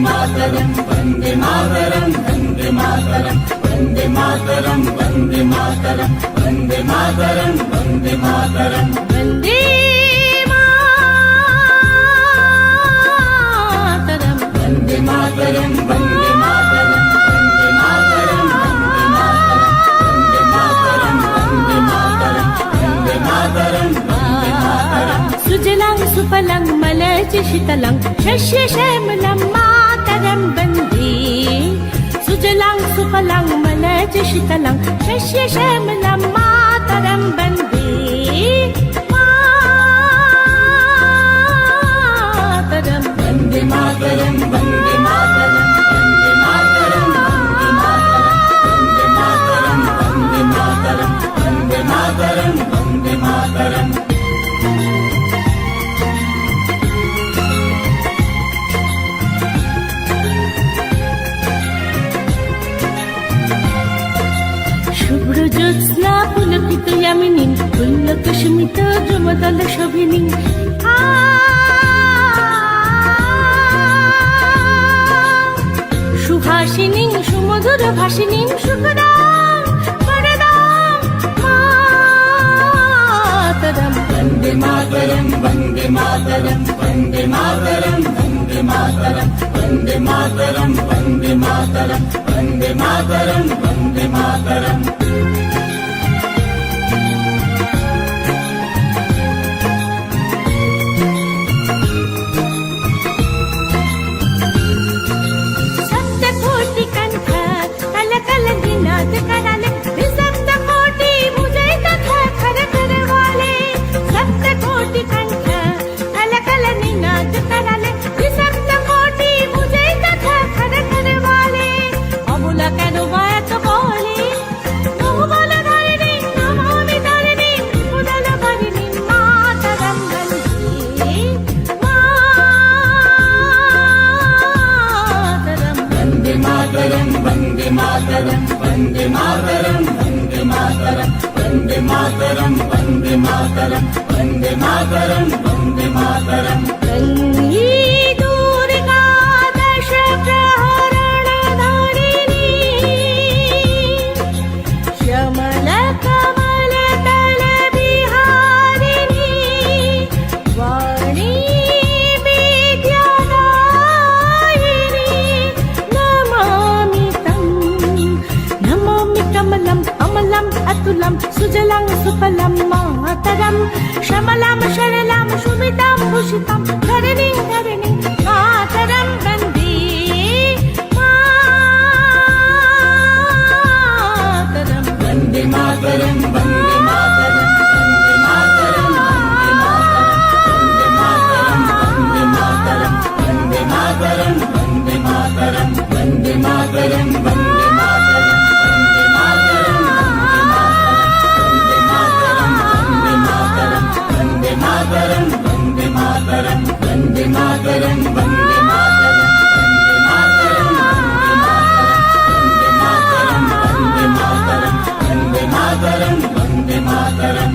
मातरम वंदे मातरम वंदे मातरम वंदे मातरम वंदे मातरम वंदे मातरम वंदे मातरम वन्दे मातरम् वंदे मातरम वंदे मातरम वंदे मातरम वंदे मातरम वंदे मातरम वंदे मातरम वंदे मातरम सुजलां सुफलां मलयज शीतलां शस्यश्यामलां मातरं वन्दे सुजलां सुफलां मलयज शीतलां शस्यश्यामलां मातरं वन्दे मातरम् वंदे मातरम वंदे मातरम वंदे मातरम वंदे मातरम वंदे मातरम वंदे मातरम वंदे मातरम শুভ্র জ্যোৎস্না পুলকিত ইয়ামিনী পুল্লকুসুমিত যুবদল শোভিনী সুহাসিনী সুমধুর ভাসিনী সুখদাং বরদাং মাতরম वंदे मातरम वंदे मातरम वंदे मातरम वंदे मातरम वंदे मातरम वंदे मातरम वंदे मातरम वंदे मातरम सप्तकोटि कंठ कल कल निनाद कराले सप्तकोटि मुझे कथा खर खर वाले सप्तकोटि कंठ कल कल निनाद कराले सप्तकोटि मुझे कथा खर खर वाले अबुला केन बात बोले बहुबल धरणी नमामि धरणी उदल भरिणी मातरम वन्दे मातरम वंदे मातरम वंदे मातरम वंदे मातरम वंदे मातरम वंदे मातरम वंदे मातरम वंदे मातरम गङ्गी दुर्गा दश प्रहरणधारिणी श्यामल कमल तल बिहारिणी वाणी विद्यादायिनी नमामि तं नमामि कमलम् अमलम् अतुलं सुजलं सुफलं मातरं श्यामलां शरलां शुभितां भूषितां धरणीं धरणीं मातरं वन्दे मातरम् वंदे मातरम वंदे मातरम वंदे मातरम वंदे मातरम वंदे मातरम वंदे मातरम वंदे मातरम वंदे मातरम वंदे मातरम वंदे मातरम वंदे मातरम वंदे मातरम वंदे मातरम वंदे मातरम वंदे मातरम वंदे मातरम वंदे मातरम वंदे मातरम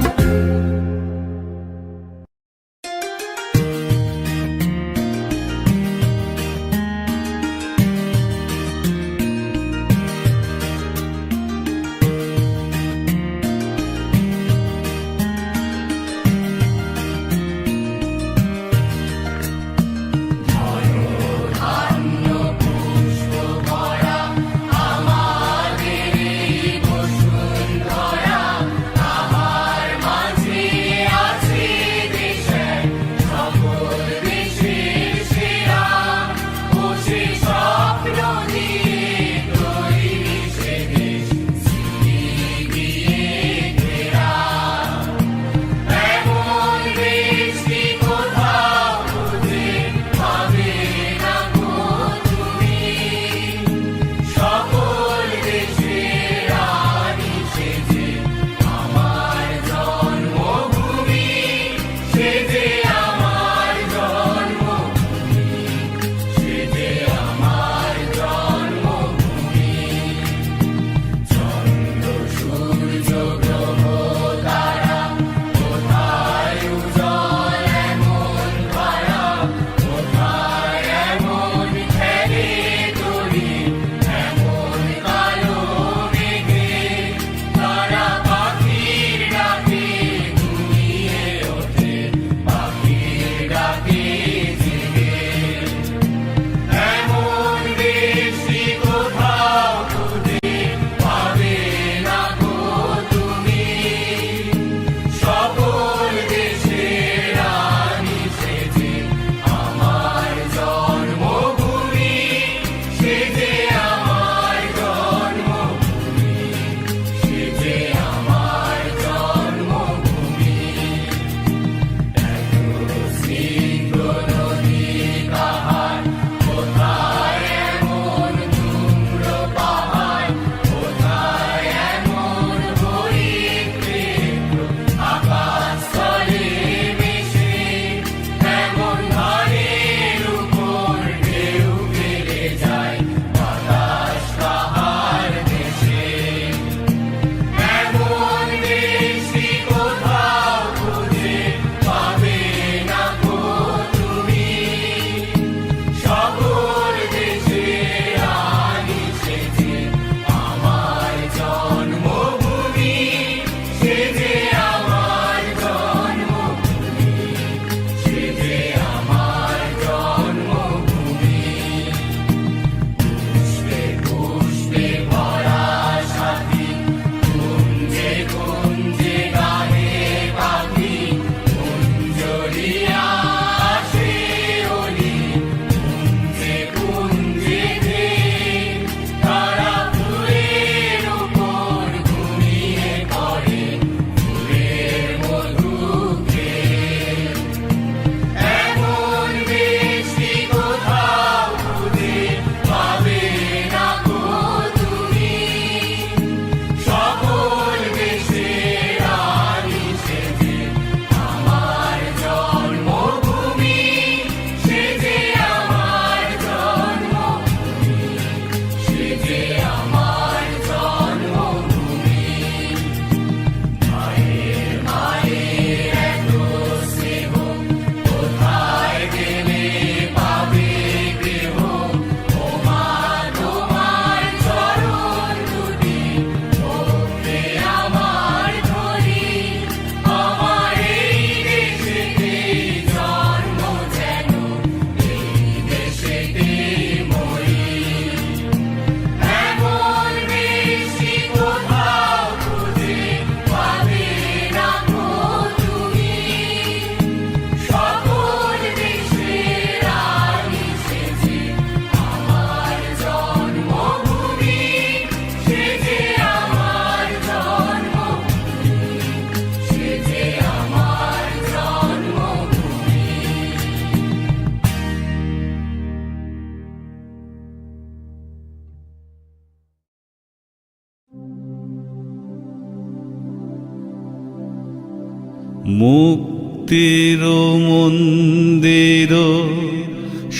মুক্তির মন্দির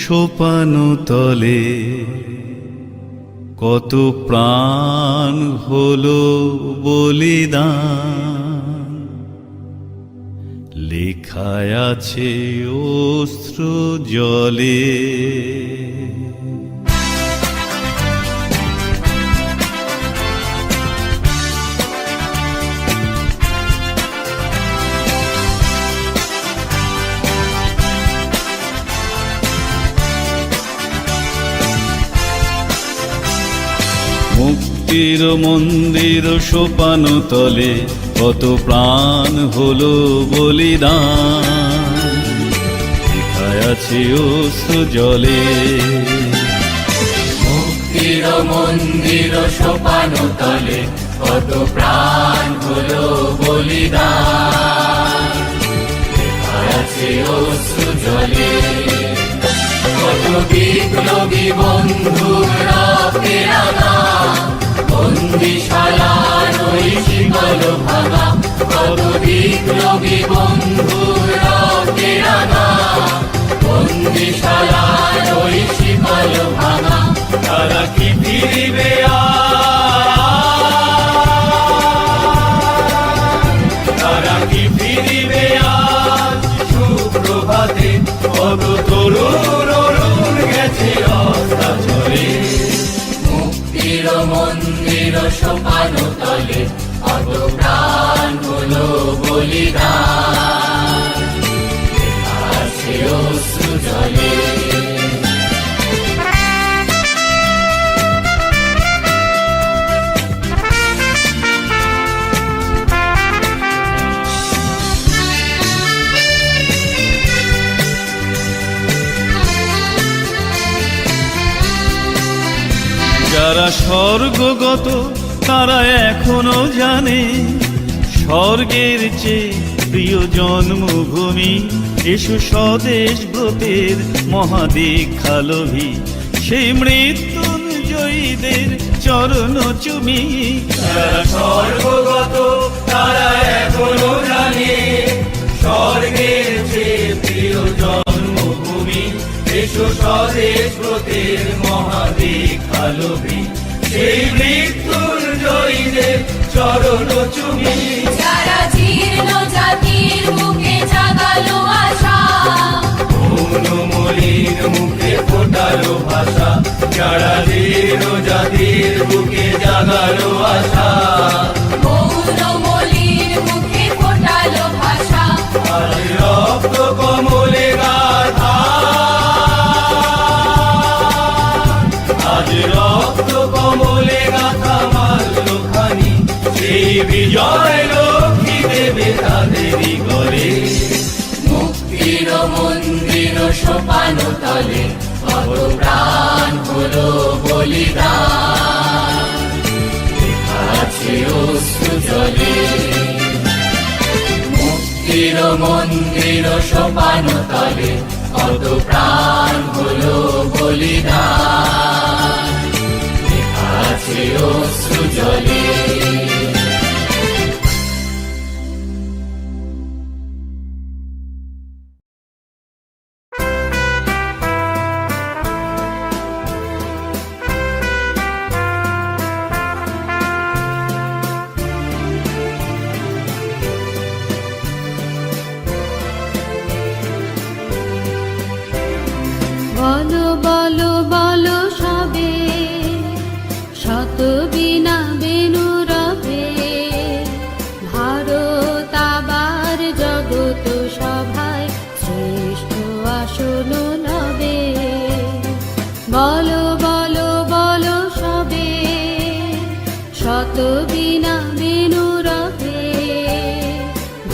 সোপান তলে কত প্রাণ হলো বলিদান, লেখায় আছে অশ্রু জলে। মুক্তির মন্দির সোপান তলে কত প্রাণ হলো বলিদান, লেখায় আছে অশ্রু জলে। মুক্তির মন্দির সোপান তলে কত প্রাণ হলো বলিদান, লেখায় আছে অশ্রু জলে। কত বিপ্লবী বন্ধুর রক্তের আঘাত, বন্দিশালার ওই শিকল ভাঙা। কত বিপ্লবী বন্ধুর রক্তের আঘাত, বন্দিশালার ওই শিকল ভাঙা। তারা কি ফিরিবে তারা কি ফিরিবে আজ সুপ্রভাতে? কত তরুণ অরুণ গেছে অস্তাচলে। মুক্তির মন্দির সোপান তলে কত প্রাণ হলো বলিদান, আছে অশ্রু জলে। যারা স্বর্গগত তারা এখনো জানে, স্বর্গের চেয়ে প্রিয় জন্মভূমি। এসো স্বদেশ ব্রতের মহাদীক্ষালোভী, সেই মৃত্যুঞ্জয়ীদের চরণ চুমি। যারা স্বর্গগত তারা এখনো জানে, স্বর্গের চেয়ে প্রিয় জন্মভূমি। এসো স্বদেশ ব্রতের মহাদীক্ষালোভী, সেই মৃত্যুঞ্জয়ীদের চরণ চুমি। যারা জীর্ণ জাতির মুখে জাগালো আশা, মলিন মুখে ফোটালো ভাষা। যারা জীর্ণ জাতির বুকে জাগালো আশা, মলিন মুখে ফোটালো ভাষা। আজ রক্ত কমলে গাথা, আজ রক্ত কমলে গাথা মাল্য খানি। সেই বিজয় লক্ষ্মী দেবে তাদেরই ঘরে। মুক্তির মন্দির সোপান তলে কত প্রাণ হলো বলিদান, লেখা আছে অশ্রু জলে। মুক্তির মন্দির সোপান তলে কত প্রাণ হলো বলিদান, লেখা আছে অশ্রু জলে। বলো বলো বলো সবে, শত বিনা বেনু রবে। ভারত আবার জগত সভায় শ্রেষ্ঠ আসন লবে। বলো বলো বলো সবে, শত বিনা বেনু রবে।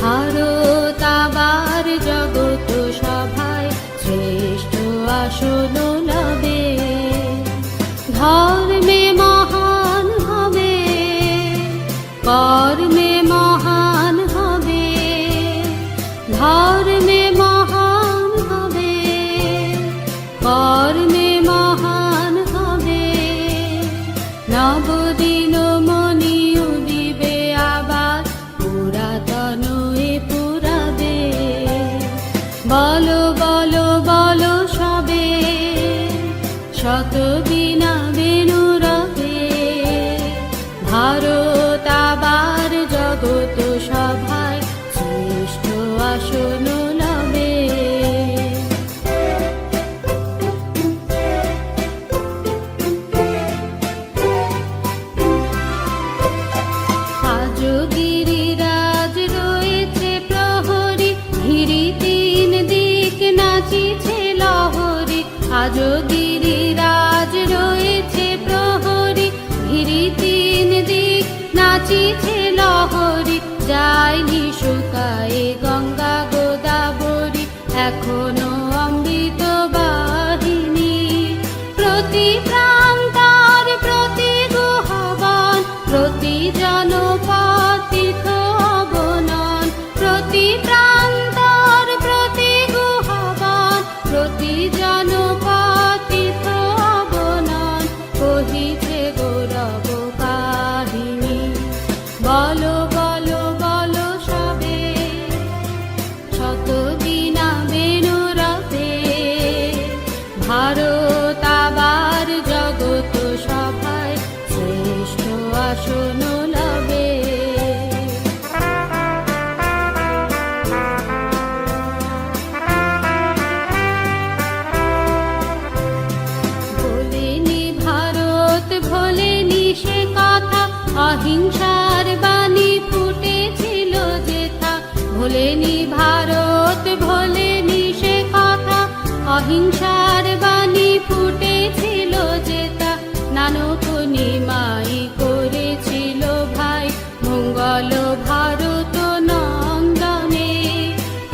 ভারত আবার জগত সভায় শ্রেষ্ঠ আসন লবে। বলো বলো বলো সবে শত বীণা বেনু রবে ভারত আবার জগত সভায় শ্রেষ্ঠ আসন লবে আজ গিরিরাজ রয়েছে প্রহরী ঘিরি তিন দিক নাচিছে লহরী আজ গিরিরাজ রয়েছে প্রহরী ঘিরি তিন দিক নাচিছে লহরী যায়নি শুকায়ে গঙ্গা গোদাবরী এখনো অমৃত বাহিনী প্রতি প্রান্তর প্রতি গুহবন প্রতি জনপদ তীর্থ অবনন প্রতি প্রান্তর প্রতি গুহবন প্রতি জনপদ তীর্থ অবনন কহিছে গৌরব কাহিনী বলো বলো বলো সবে শত বীণা বেনু রবে ভারত আবার জগত সভায় শ্রেষ্ঠ আসন লবে ভোলেনি ভারত ভোলেনি সে কথা অহিংসার বাণী ফুটেছিল যেথা ভোলেনি ভারত ভোলেনি সে কথা অহিংসার বাণী ফুটেছিল যেথা নানক নিমাই করেছিল ভাই মঙ্গল ভারত নন্দনে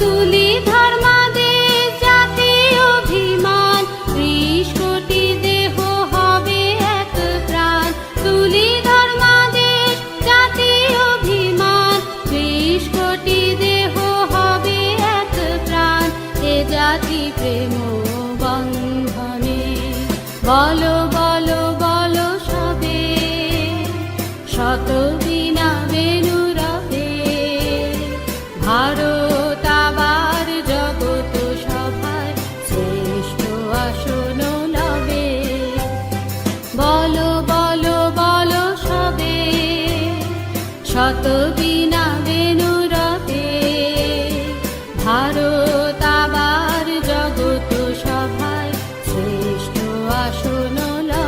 তুলি ধর্মাদেশ জাতি অভিমান ৩০ কোটি দেহ হবে এক প্রাণ তুলি ধর্মাদেশ জাতি অভিমান ৩০ কোটি দেহ হবে এক প্রাণ এ জাতি প্রেম বন্ধনে বলো বলো বলো সবে শত বীণা বেনু রবে ভারত আবার জগত সভায় শ্রেষ্ঠ আসন লবে বলো বলো বলো সবে শত বীণা বেনু রবে ভারত আবার জগত সভায় শ্রেষ্ঠ আসন লবে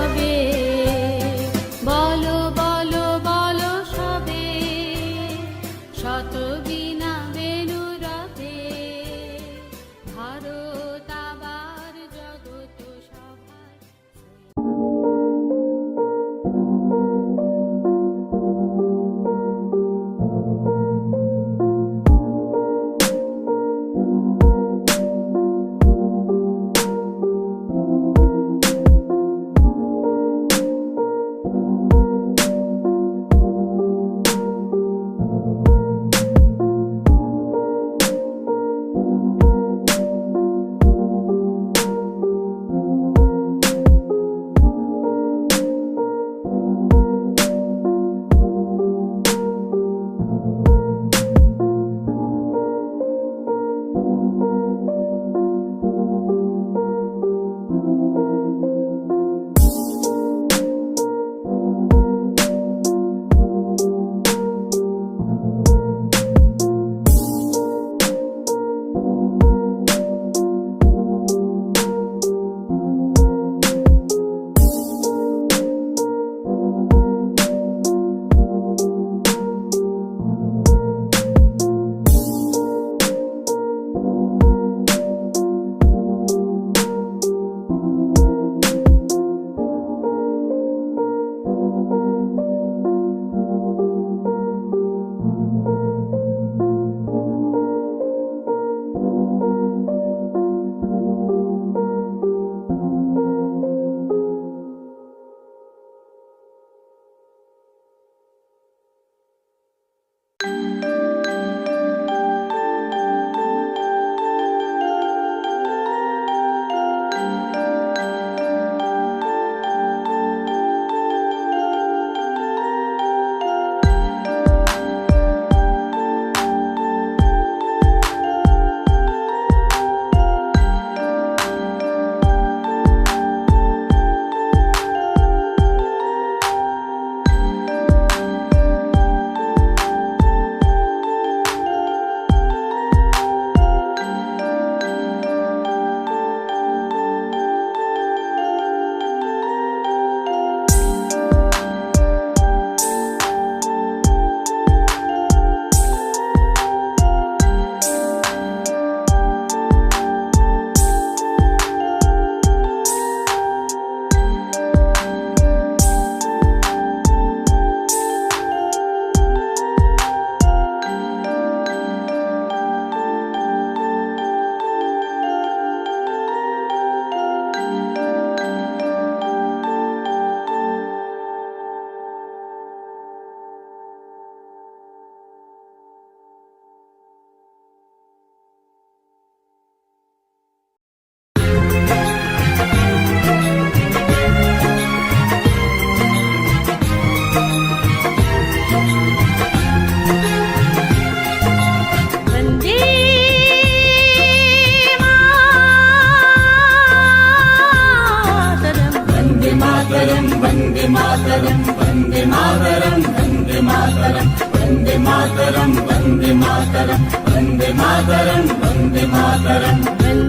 मातरम वन्दे मातरम वन्दे मातरम वन्दे मातरम वन्दे मातरम वन्दे मातरम वन्दे मातरम वन्दे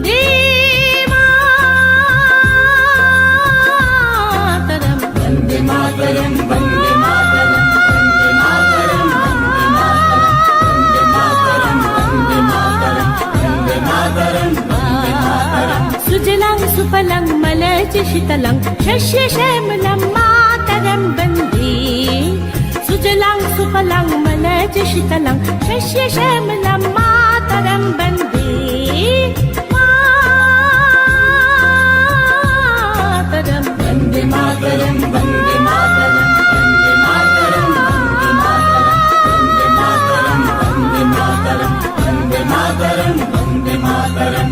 मातरम वन्दे मातरम वन्दे मातरम वन्दे मातरम वन्दे मातरम वन्दे मातरम वन्दे मातरम वन्दे मातरम सुजलां सुफलां मलयज शीतलां शस्य श्यामलां मातरं वन्दे सुजलां सुफलां मलयज शीतलां शस्य श्यामलां मातरं वन्दे मातरं वन्दे मातरम वन्दे मातरम वन्दे मातरम वन्दे मातरम वन्दे मातरम वन्दे मातरम वन्दे मातरम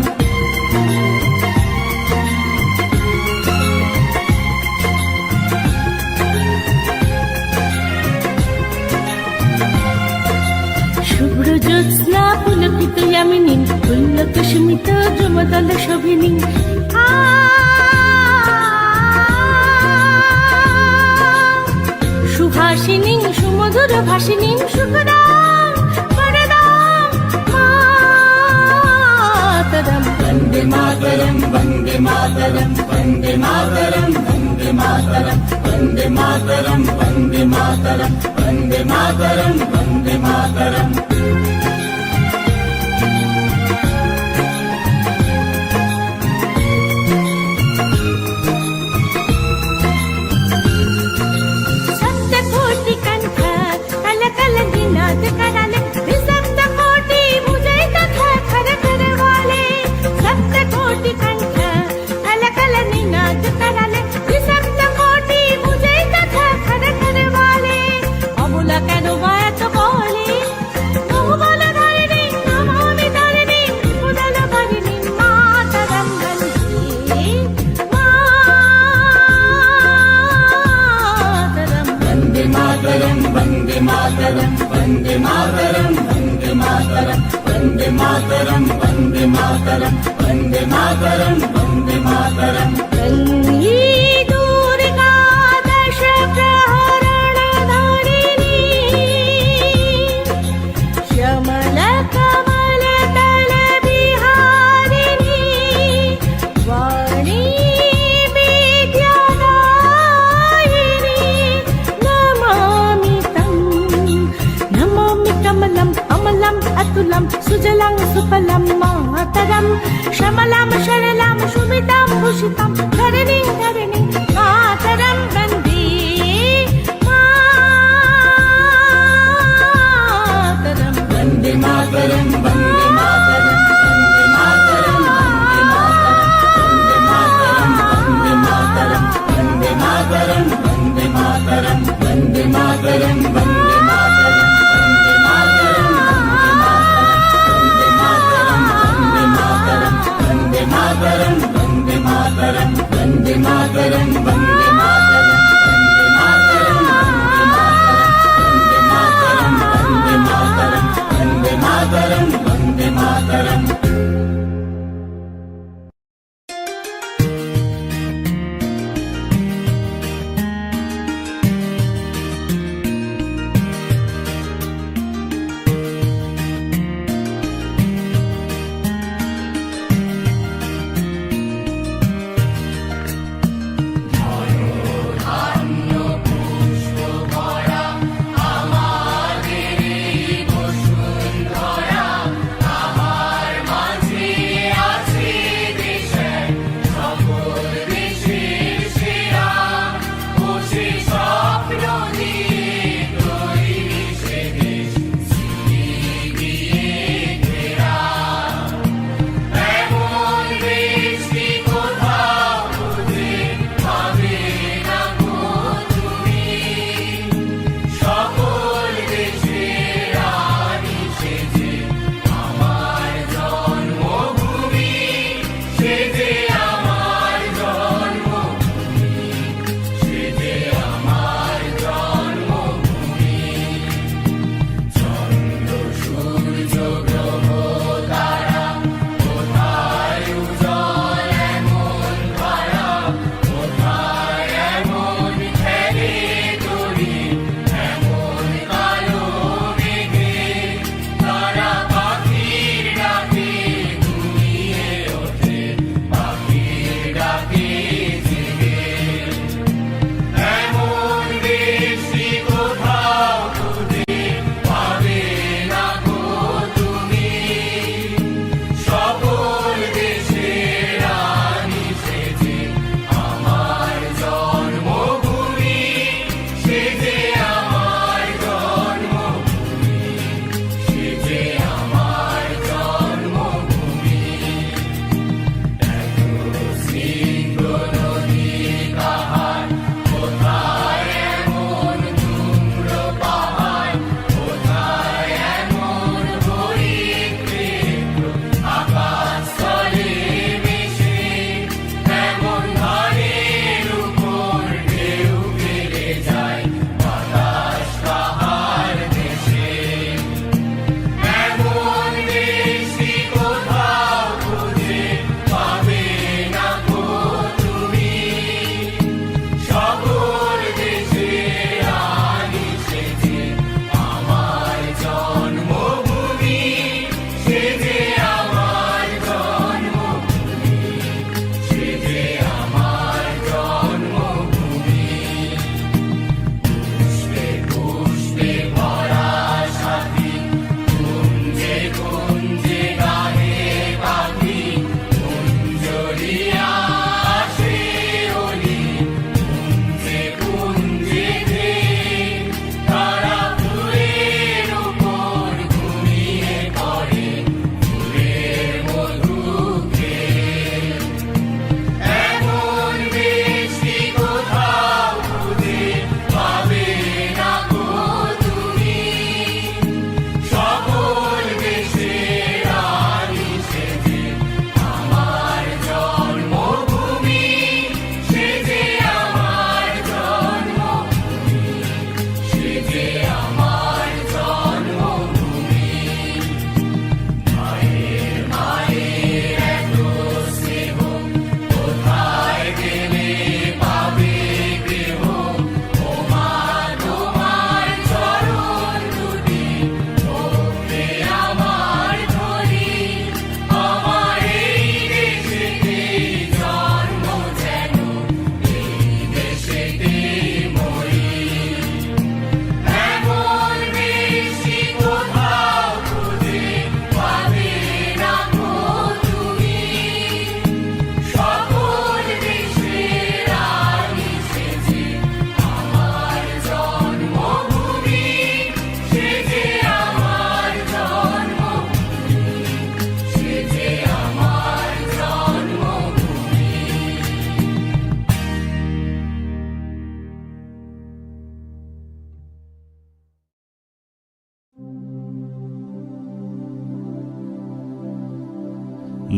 শুভ্র জ্যোৎস্না পুলকিত ইয়ামিনী পুল্লক স্মিত যমদল শোভিনী সুহাসিনী সুমধুর ভাসিনী সুখদাম পরদাম মাতরম वन्दे मातरम वन्दे मातरम वन्दे मातरम वन्दे मातरम वन्दे मातरम वन्दे मातरम वन्दे मातरम वन्दे मातरम सप्त कोटि कंठ कल कल निनाद कराले सप्त कोटि मुझे कथा खर खर वाले सप्त कोटि कंठ कल कल निनाद कराले सप्त कोटि मुझे कथा खर खर वाले अबुला केन मायत बोले बहुबल धारिणी नमामि धारिणी उदल भरिणी मातरं वन्दे मातरं वन्दे मातरम वन्दे मातरम वन्दे मातरम वन्दे मातरम वन्दे मातरम वन्दे मातरम वन्दे मातरम वन्दे दुर्गा दश प्रहरणधारिणी श्यामल कमल दल बिहारिणी वाणी विद्यादायिनी नमामि तं नमामि कमलं अमलं अतुलं सुजलं सुफलं मातरं श्यामलां शरलां शुभितां भूषितां धरणीं धरणीं मातरं वन्दे मातरं वन्दे मातरम वन्दे मातरम वन्दे मातरम वन्दे मातरम वन्दे मातरम वन्दे मातरम वन्दे मातरम वन्दे मातरम वन्दे मातरम वन्दे मातरम वन्दे मातरम वन्दे मातरम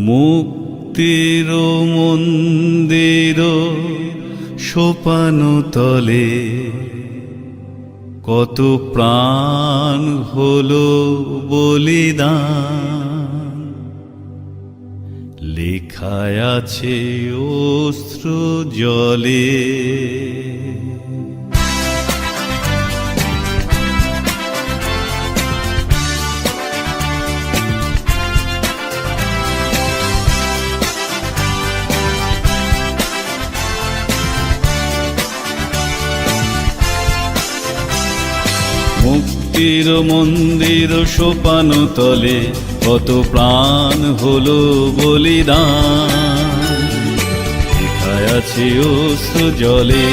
মুক্তির মন্দির সোপান তলে কত প্রাণ হলো বলিদান, লেখায় আছে অশ্রু জলে। মুক্তির মন্দির সোপান তলে কত প্রাণ হলো বলিদান, লেখায় আছে অশ্রু জলে।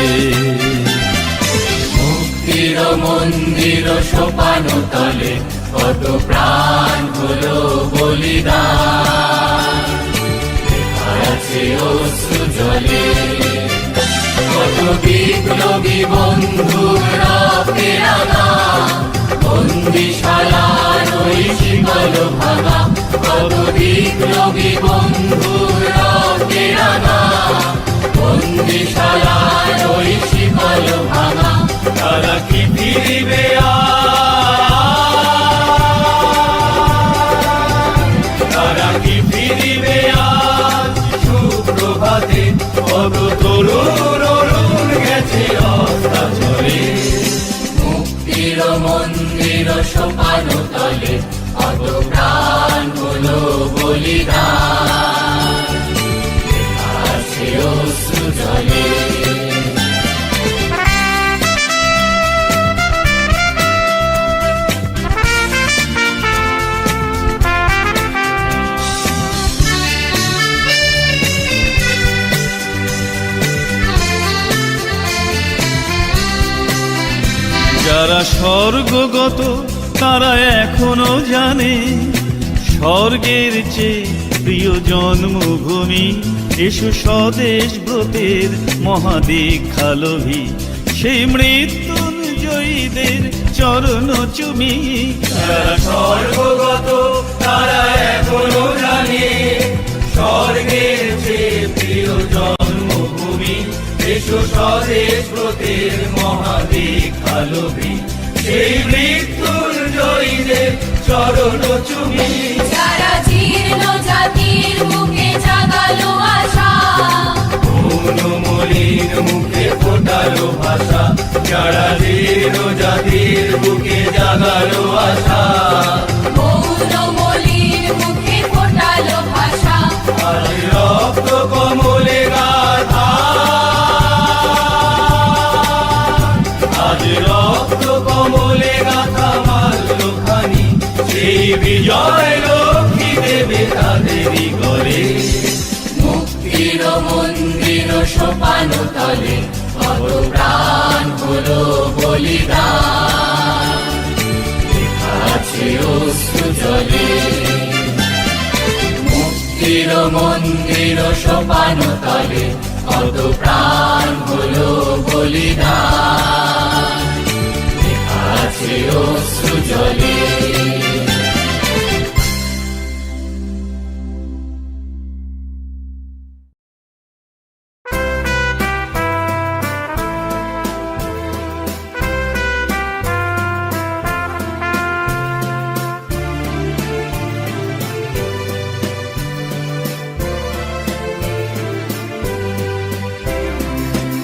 মুক্তির মন্দির সোপান তলে কত প্রাণ হলো বলিদান, লেখায় আছে অশ্রু জলে। কত বিপ্লবী বন্ধুর রক্তের আঘাত, বন্দিশালার ওই শিকল ভাঙা। কত বিপ্লবী বন্ধুর রক্তের আঘাত, বন্দিশালার ওই শিকল ভাঙা। তারা কি ফিরিবে তারা কি ফিরিবে আজ সুপ্রভাতে? কত তরুণ অরুণ গেছে অস্তাচলে। মুক্তির মন্দির সোপান তলে কত প্রাণ হলো বলিদান, আছে অশ্রু জলে। যারা স্বর্গগত তারা এখনো জানে, স্বর্গের চেয়ে প্রিয় জন্মভূমি। এসো স্বদেশ ব্রতের মহাদীক্ষালোভী, সেই মৃত্যুঞ্জয়ীদের চরণ চুমি। যারা স্বর্গগত তারা এখনো জানে, স্বর্গের চেয়ে প্রিয় জন্মভূমি। এসো স্বদেশ ব্রতের মহাদীক্ষালোভী, সেই মৃত্যুঞ্জয়ীদের চরণ চুমি। যারা জীর্ণ জাতির মুখে জাগালো আশা, মলিন মুখে ফোটালো ভাষা। যারা জীর্ণ জাতির বুকে জাগালো আশা, মৌনমলির মুখে ফোটালো ভাষা। আজ রক্ত কমলে গাথা, আজ রক্ত কমলে গাথা মাল্য খানি। সেই বিজয় লক্ষ্মী দেবে তাদেরই গলে। মুক্তির মন্দির সোপান তলে কত প্রাণ হলো বলিদান, লেখা আছে অশ্রু জলে। মুক্তির মন্দির সোপান তলে কত প্রাণ হলো বলিদান, লেখা আছে অশ্রু জলে।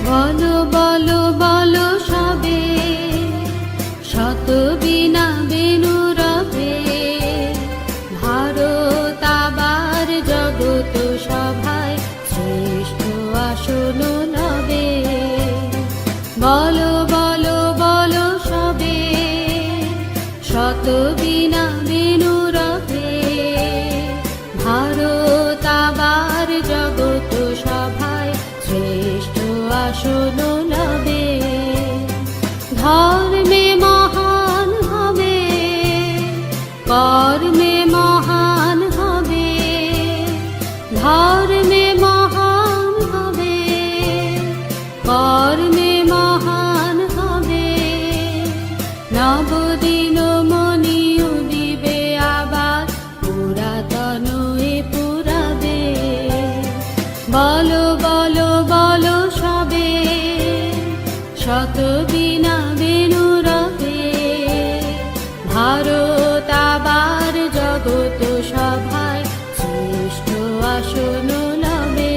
বলো বলো বলো সবে, শত বিনা বেনু রবে। ভারত আবার জগত সভায় শ্রেষ্ঠ আসন লবে। বলো বলো বলো সবে, শত বিনা বেনু রবে। ভারত আবার জগত সভায় শ্রেষ্ঠ আসন লবে। ধর্মে মহান হবে, কর্মে মহান হবে। ধর্মে মহান হবে, কর্মে মহান হবে। নবদিন মনি উদিবে আবার, পুরাতন এ পুরাবে। বলো বলো বলো সবে শত বীণা বেনু রবে ভারত আবার জগত সভায় শ্রেষ্ঠ আসন লবে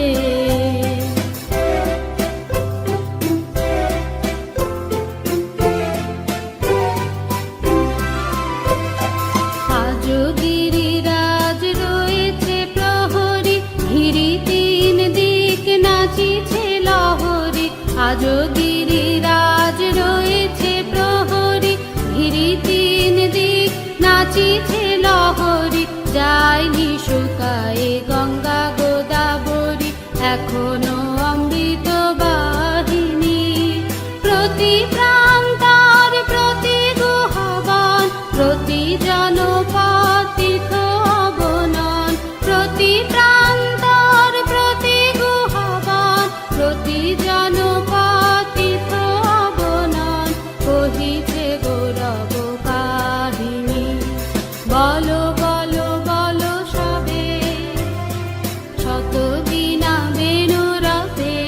আজ গিরিরাজ রয়েছে প্রহরী ঘিরি তিন দিক নাচিছে লহরী আজ গিরিরাজ রয়েছে প্রহরী ঘিরি তিন দিক নাচিছে লহরী যায়নি শুকায়ে গঙ্গা গোদাবরী এখনো অমৃত বাহিনী প্রতি প্রান্তর প্রতি গুহবন প্রতি জনপদ তীর্থ অবনন প্রতি প্রান্তর প্রতি গুহবন প্রতি জনপদ তীর্থ অবনন কহিছে গৌরব কাহিনী বলো বলো বলো সবে শত বীণা বেনু রবে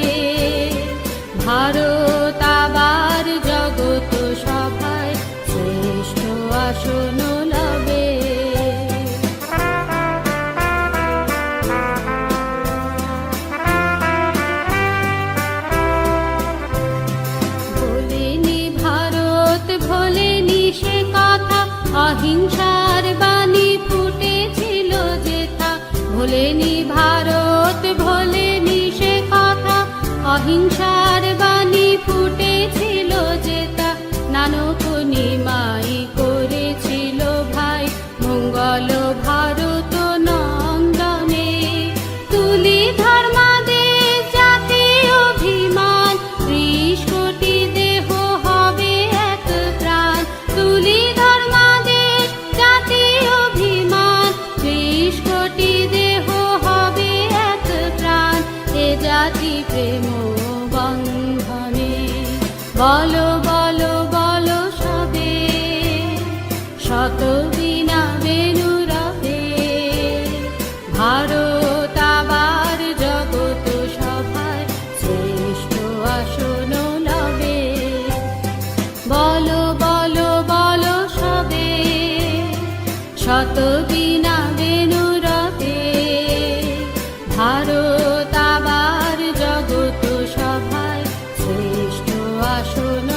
ভারত আবার জগত সভায় শ্রেষ্ঠ আসন লবে ভোলেনি ভারত ভোলেনি সে কথা অহিংসার বাণী ফুটেছিল যেথা ভোলেনি ভারত ভোলেনি সে কথা অহিংসার বাণী ফুটেছিল যেথা নানক নিমাই করেছিল ভাই মঙ্গল ভারত নন্দনে তুলি ধর্মাদেশ জাতি অভিমান ৩০ কোটি দেহ হবে এক প্রাণ তুলি ধর্মাদেশ জাতি অভিমান ৩০ কোটি দেহ হবে এক প্রাণ এ জাতি প্রেম বন্ধনে বলো বলো বলো সবে শত বীণা বেনু রবে ভারত আবার জগত সভায় শ্রেষ্ঠ আসন লবে বলো বলো বলো সবে শত বীণা বেনু রবে ভারত আবার জগত সভায় শ্রেষ্ঠ আসন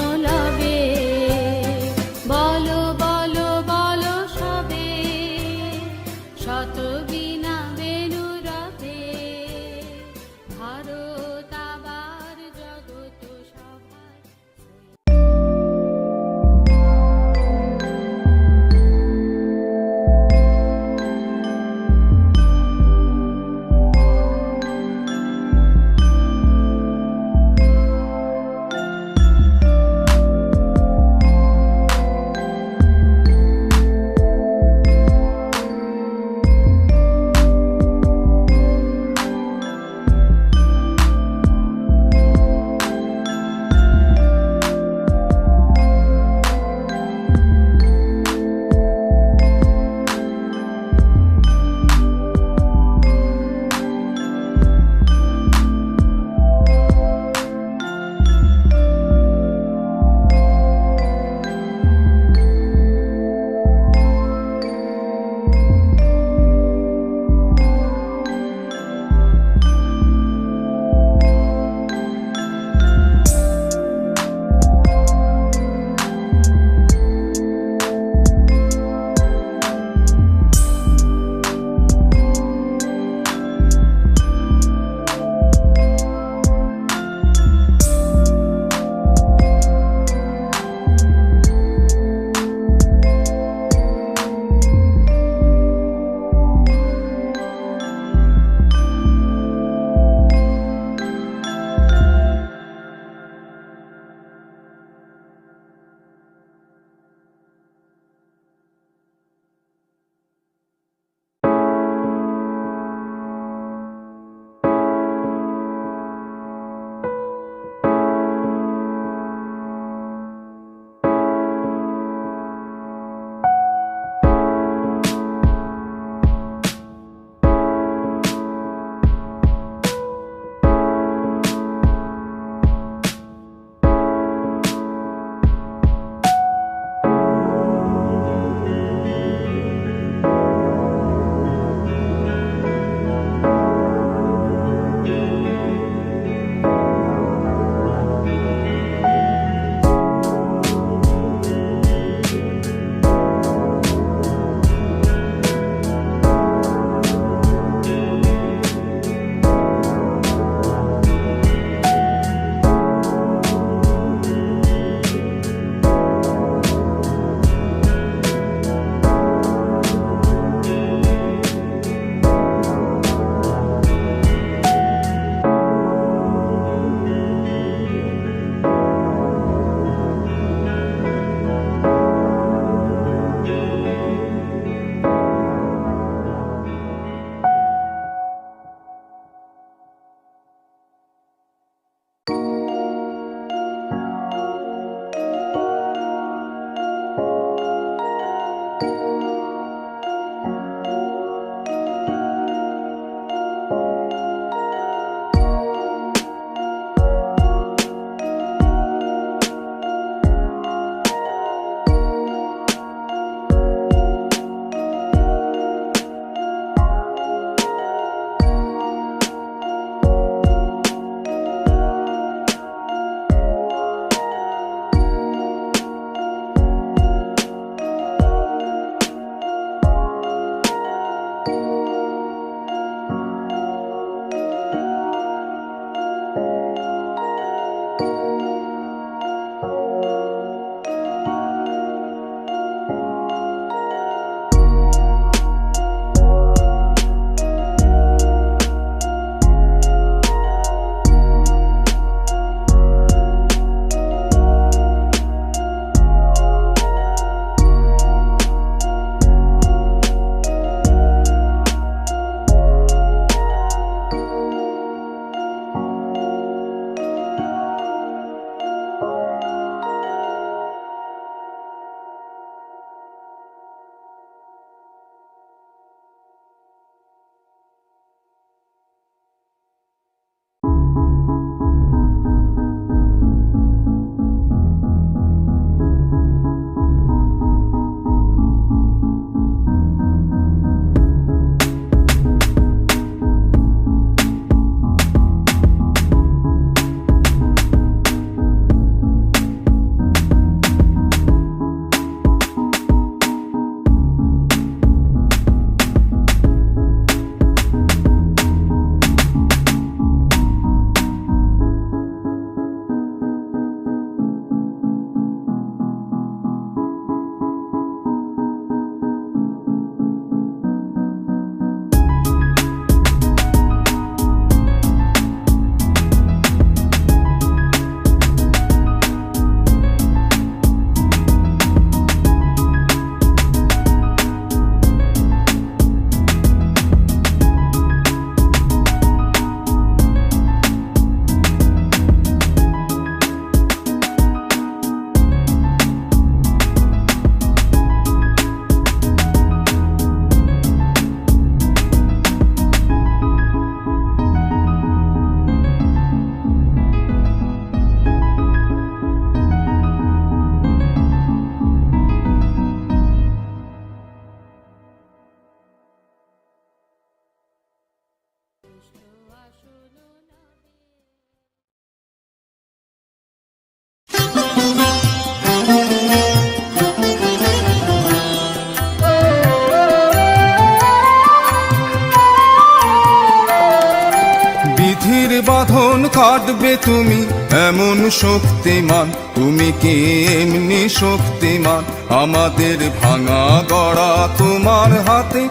বিধির বাঁধন কাটবে তুমি এমন শক্তিমান, তুমি কি এমনি শক্তিমান? আমাদের ভাঙা গড়া তোমার হাতে,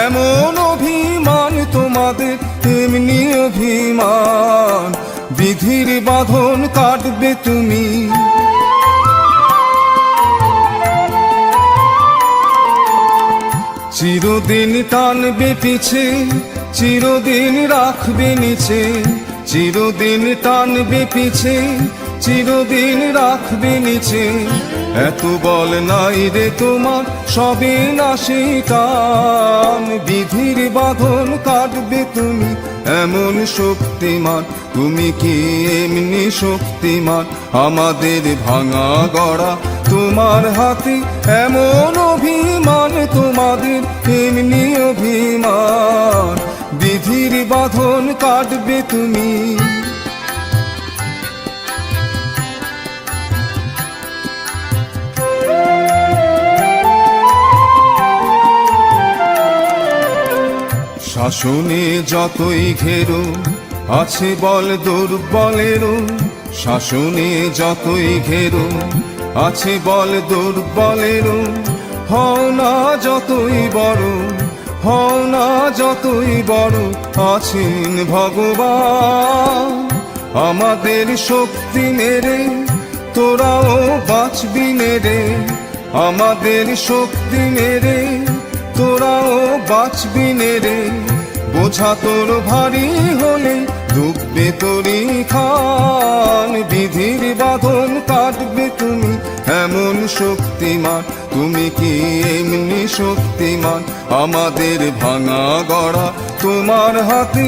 এমন অভিমান তোমাদের এমনি অভিমান। বিধির বাঁধন কাটবে তুমি। চিরদিন টানবে পিছে, চিরদিন রাখবে নিচে, চিরদিন টানবে পিছে, চিরদিন রাখবে নিচে। এত বল নাই রে তোমার, সবে নাশি টান। বিধির বাঁধন কাটবে তুমি এমন শক্তিমান, তুমি কি এমনি শক্তিমান? আমাদের ভাঙা গড়া তোমার হাতে, এমন অভিমান তোমাদের এমনি অভিমান। বিধির বাঁধন কাটবে তুমি। শাসনে যতই ঘেরো আছে বল দুর্বলেরও, শাসনে যতই ঘেরো আছে বল দুর্বলেরও। হও না যতই বড়, হও না যতই বড়, আছেন ভগবান। আমাদের শক্তি নেড়ে তোরাও বাঁচবি নেড়ে, আমাদের শক্তি নেড়ে তোরাও বাঁচবি নেড়ে। বোঝা তোর ভারী হলে ডুববে তোরই খান। বিধির বাঁধন কাটবে তুমি এমন শক্তিমান, তুমি কি এমনি শক্তিমান? আমাদের ভাঙা গড়া তোমার হাতে,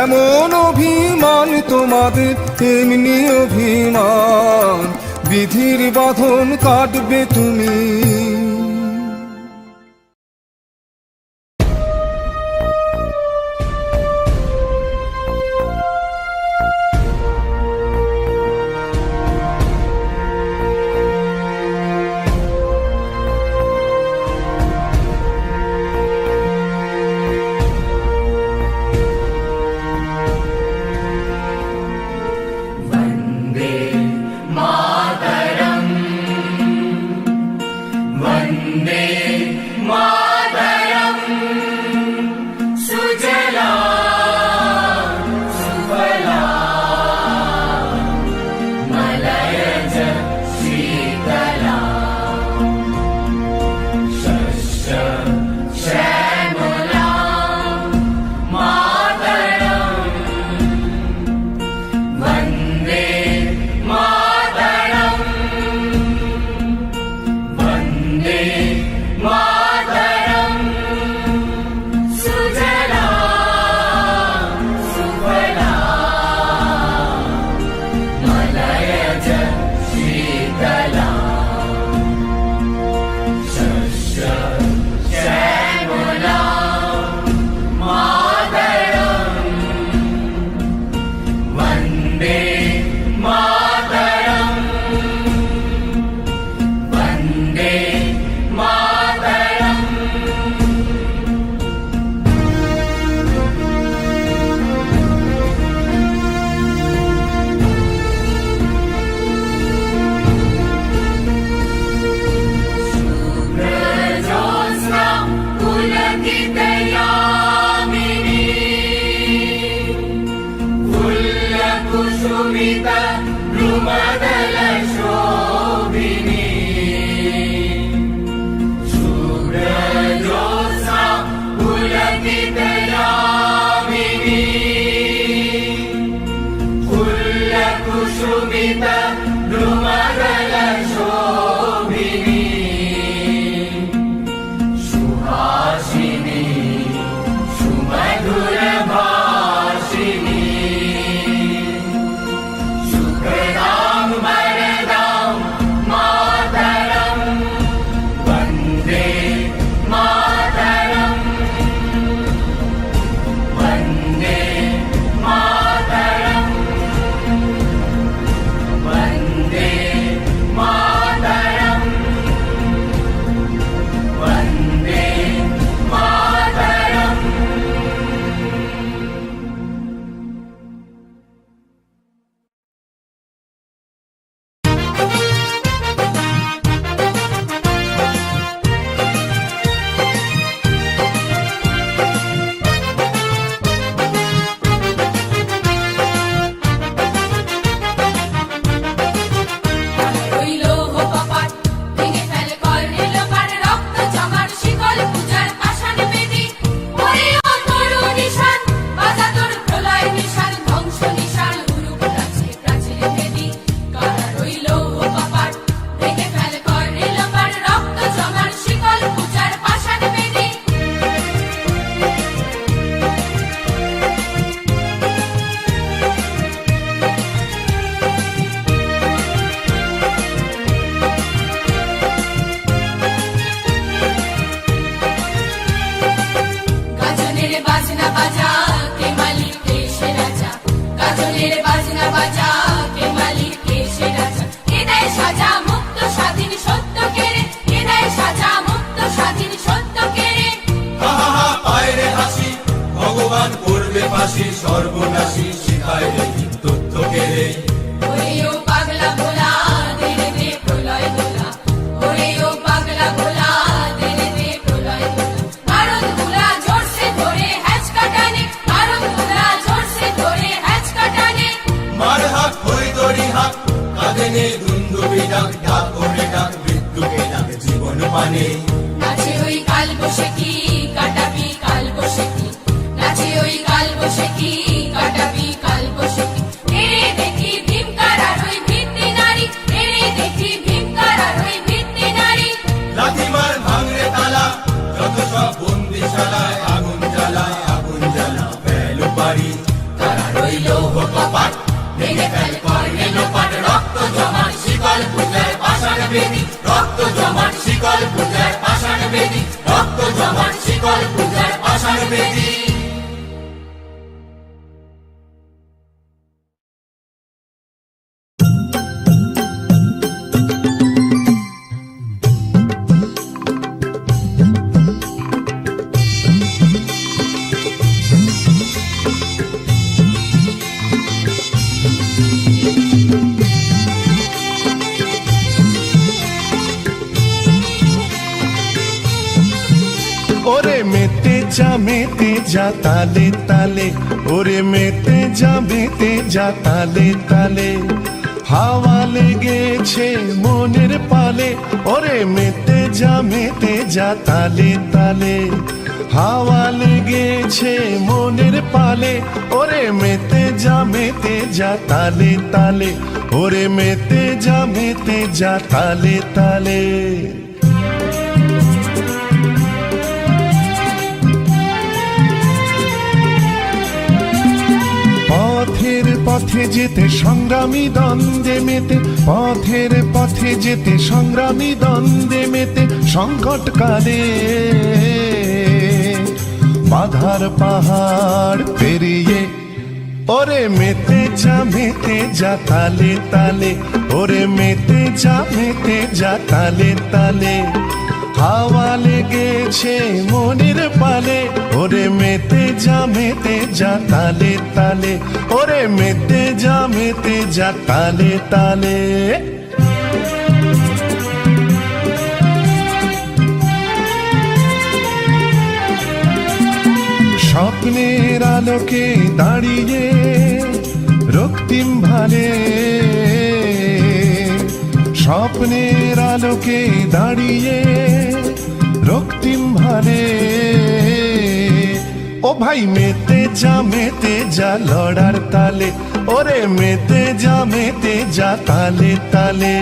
এমন অভিমান তোমাদের এমনি অভিমান। বিধির বাঁধন কাটবে তুমি। মনের বাজনা বাজা কে মালিক কে সে রাজা কে দেয় সাজা মুক্ত স্বাধীন সত্য কেড়ে কে দেয় সাজা মুক্ত স্বাধীন সত্য কেড়ে হা হা হা পায় রে হাসি ভগবান করবে ফাঁসি সর্বনাশী শিখায় রে তথ্য কেড়ে ওরে ও পাগলা ভোলা দেরে দে প্রলয় দোলা ওরে ও পাগলা ভোলা দেরে দে প্রলয় দোলা ভারত গুলা জোরসে ধরে হ্যাচ কাটানে ভারত গুলা জোরসে ধরে হ্যাচ কাটানে মার হাক হই দড়ি হাক কাঁধে নে দুন্দুবি ডাক ডাক ওরে ডাক মৃত্যুকে ডাক জীবন মানে নাচে ওই কাল বসে কি কাটাবি কাল বসে কি নাচে ওই কাল বসে কি কাটাবি কাল বসে কি এরে দেখি ভীমকার আর ওই ভিত্তি নারী এরে দেখি ভীমকার আর ওই ভিত্তি নারী লাথি মার ভাঙরে তালা যত সব বন্দিশালায় আগুন জ্বালা ফেলো পারি তারা রইল কপাট ভেঙে ফেল করলে লোপাট রক্ত জমাট শিকল পূজায় পাষাণ বেদি রক্ত জমাট শিকল পূজায় পাষাণ বেদি রক্ত জমাট শিকল পূজায় পাষাণ বেদি ওরে মেতে যা তালে তালে ওরে মেতে যা তালে তালে হাওয়া লেগেছে মনের পালে ওরে মেতে যা তালে তালে হাওয়া লেগেছে মনের পালে ওরে মেতে যা তালে তালে ওরে মেতে যা তালে তালে পথের পথে যেতে সংগ্রামী দ্বন্দ্বে মেতে পথের পথে যেতে সংগ্রামী দ্বন্দ্বে মেতে সংকট কালে বাধার পাহাড় পেরিয়ে ওরে মেতে যা তালে তালে ওরে মেতে যা তালে তালে হাওয়া লেগেছে মনের পালে ওরে মেতে যা তালে তালে ওরে মেতে যা তালে তালে স্বপ্নের আলোকে দাঁড়িয়ে রক্তিম ভালে স্বপ্নের আলোকে দাঁড়িয়ে রক্তিম ভালে ও ভাই মেতে যা লড়ার তালে ওরে মেতে যা তালে তালে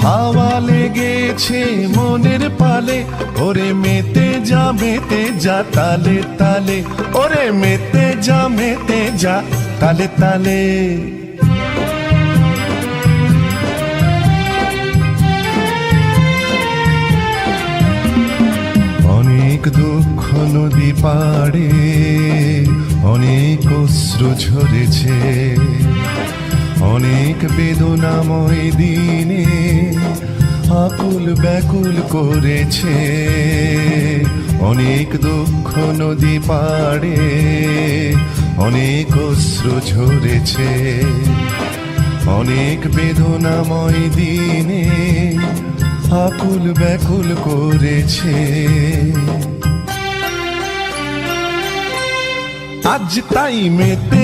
হাওয়া লেগেছে মনের পালে ওরে মেতে যা তালে তালে ওরে মেতে যা তালে তালে অনেক দুঃখ নদী পাড়ে অনেক অশ্রু ঝরেছে অনেক বেদনাময় দিনে আকুল ব্যাকুল করেছে অনেক দুঃখ নদী পাড়ে অনেক অশ্রু ঝরেছে অনেক বেদনাময় দিনে আকুল ব্যাকুল করেছে আজ তাই মেতে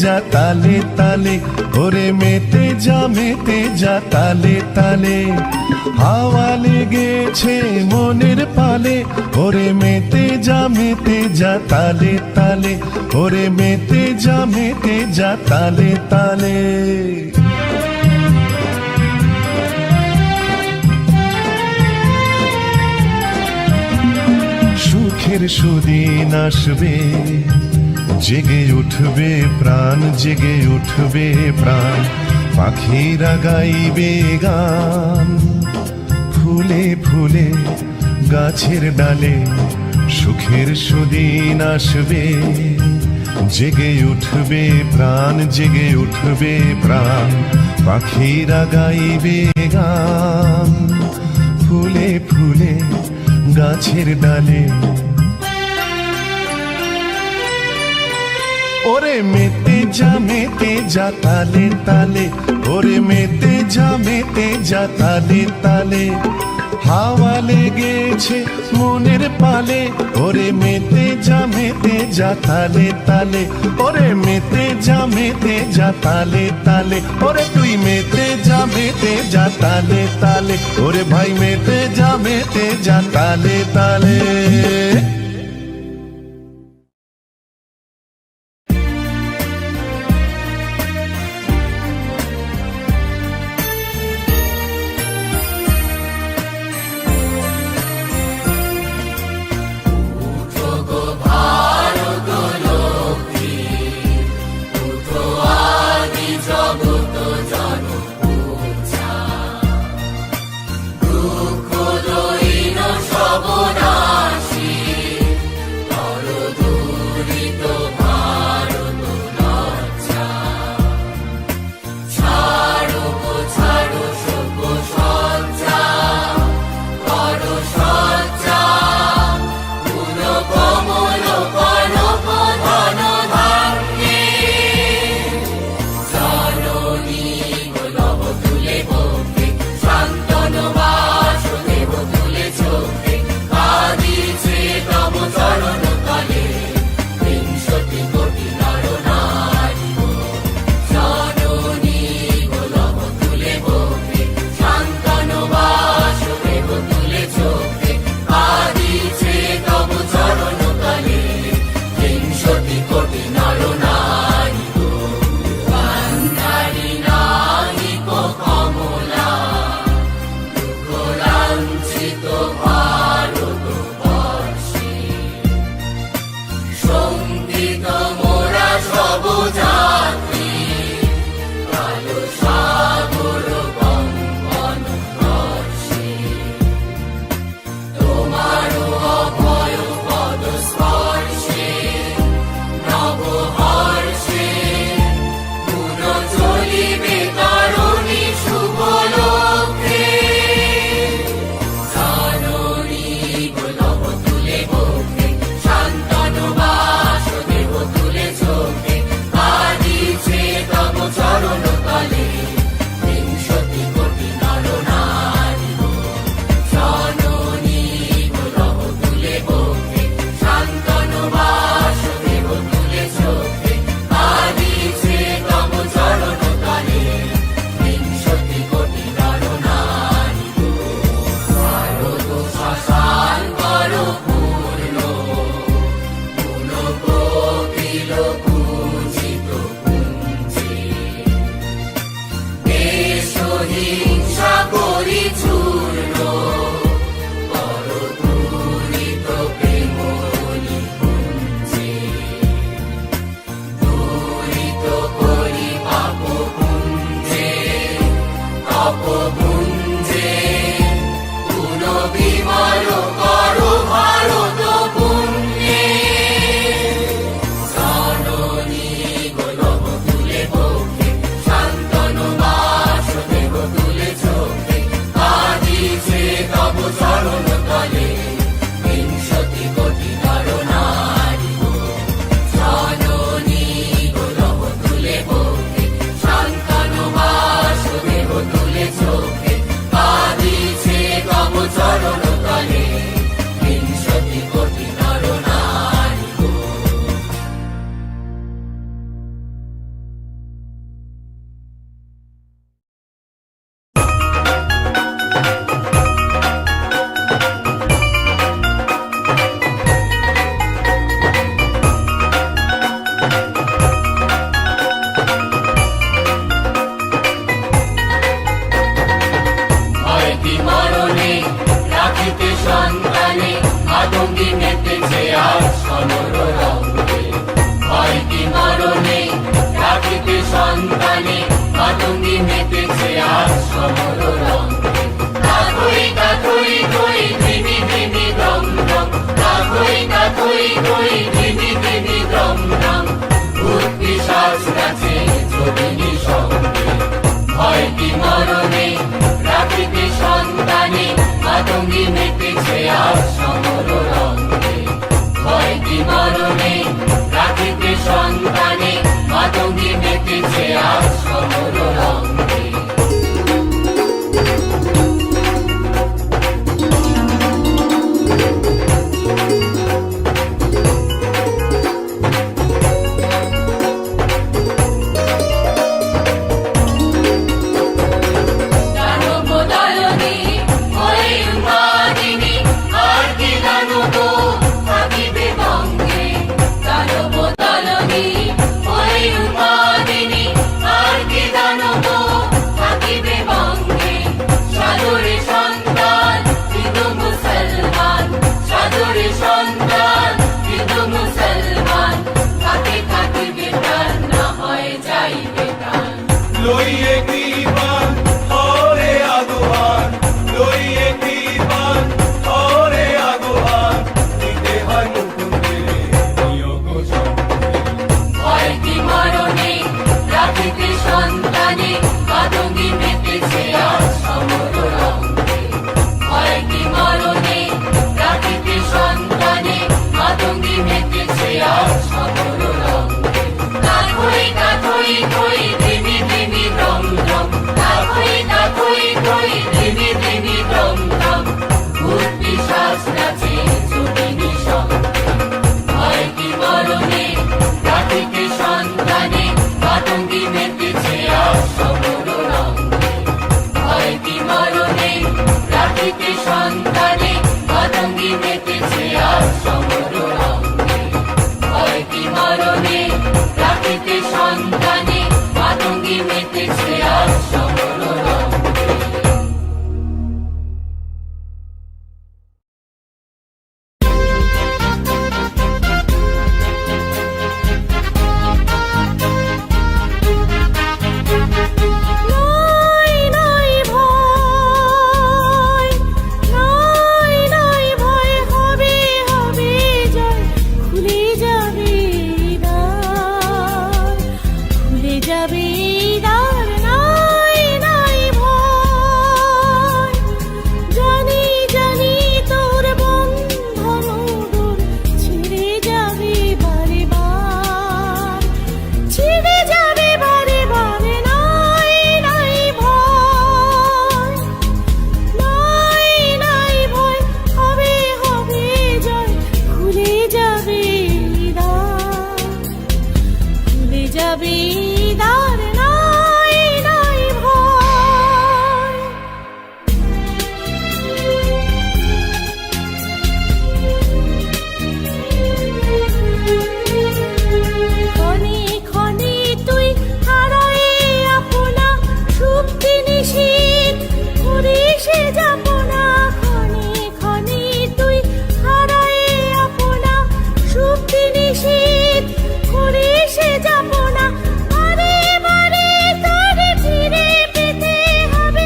যা তালে তালে ওরে মেতে যা তালে তালে হাওয়া লেগেছে মনের পালে ওরে মেতে যা তালে তালে ওরে মেতে যা তালে তালে সুখের সুদিন আসবে জেগে উঠবে প্রাণ জেগে উঠবে প্রাণ পাখিরা গাইবে গান ফুলে ফুলে গাছের ডালে সুখের সুদিন আসবে জেগে উঠবে প্রাণ, জেগে উঠবে প্রাণ, পাখিরা গাইবে গান, ফুলে ফুলে গাছের ডালে। ওরে মেতে যা তালে তালে, ওরে মেতে যা তালে তালে, হাওয়া লেগেছে মনের পালে, ওরে মেতে যা তালে তালে, ওরে মেতে যা তালে তালে, ওরে তুই মেতে যা তালে তালে, ওরে ভাই মেতে যা তালে তালে। দুঃখ দৈন সর্বনাশী লইয়ে কৃপান হরে আগুহান লইয়ে কৃপান হরে আগুহান দিতে হয় মুকুন্দের নিয়োগ ভয় কি মরণে রাখিতে সন্তানে মাতঙ্গী মেতেছে আজ সমর রঙ্গে ভয় কি মরণে রাখিতে সন্তানে মাতঙ্গী মেতেছে আজ সমর রঙ্গে তাথই তাথই থই ধিমি ধিমি দ্রম দ্রম তাথই তাথই থই ধিমি ধিমি দ্রম দ্রম ভূত পিশাচ নাচে ছুটিনি সঙ্গে ভয় কি মরণে রাখিতে সন্তানে মাতঙ্গী মেতেছে আজ সমর রঙ্গে ভয় কি মরণে রাখিতে সন্তানে মাতঙ্গী মেতেছে আজ সমর রঙ্গে ভয় কি মরণে রাখিতে সন্তানে মাতঙ্গী মেতেছে আজ সমর রঙ্গে নাই নাই ভয় নাই নাই ভয় হবে হবে জয় খুলে যাবে দ্বার খুলে যাবে দ্বার নাই নাই ভয় জানি জানি তোর বন্ধন দূর ছিঁড়ে যাবে বারে বার ছিঁড়ে যাবে বারে বারে নাই নাই ভয় নাই নাই ভয় হবে হবে জয় খুলে যাবে দ্বার খুলে যাবে দ্বার নাই নাই ভয় ক্ষণে ক্ষণে তুই হারায়ে আপনা সুপ্তি নিশীথ করিসে যাপনা ক্ষণে ক্ষণে তুই হারায়ে আপনা সুপ্তি নিশীথ করিসে যাপনা বারে বারে তোরে ফিরে পেতে হবে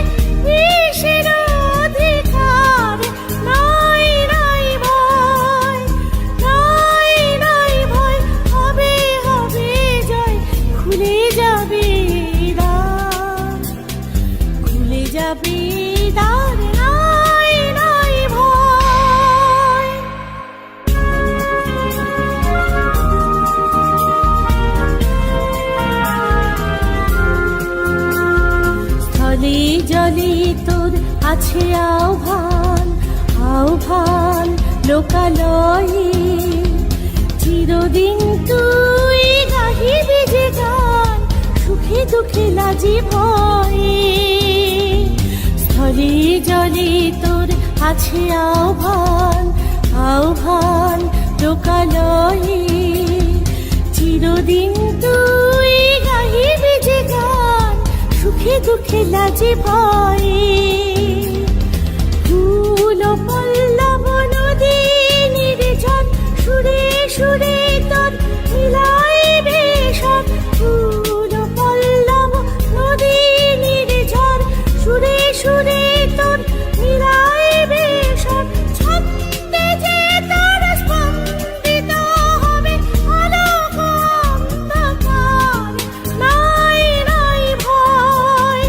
ঈশের অধিকার নাই নাই ভয় নাই নাই ভয় হবে হবে জয় খুলে যাবে দ্বার খুলে যাবে দ্বার নাই নাই ভয় স্থলে জলে তোর আছে আহ্বান আহ্বান লোকালয়ে চিরদিন তুই গাহিবি যে গান সুখে দুঃখে লাজি ভয়ে স্থলে জলে তোর আছে আহ্বান আহ্বান লোকালয়ে চিরদিন তুই গাহিবি যে গান সুখে দুঃখে লাজি ভয়ে ফুল পল্লব নদী নির্জন সুরে সুরে তোর মিলাইবে সব ফুল পল্লব নদী নির্জন সুরে সুরে তোর মিলাইবে সব ছন্দে যে তোর স্পন্দিত হবে আলোক অন্ধকার নাই নাই ভয়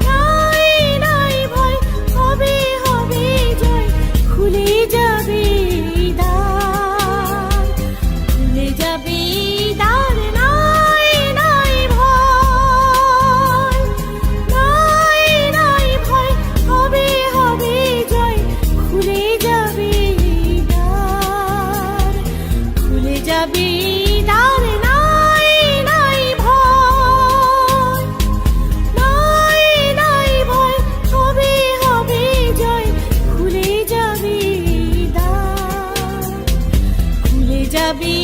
নাই নাই ভয় হবে হবে জয় খুলে যাবে দ্বার খুলে যাবে দ্বার নাই নাই ভয় নাই নাই ভয় হবে হবে জয় খুলে যাবে দ্বার খুলে যাবে দ্বার নাই নাই ভয় নাই নাই ভয় হবে হবে জয় খুলে যাবে দ্বার খুলে যাবে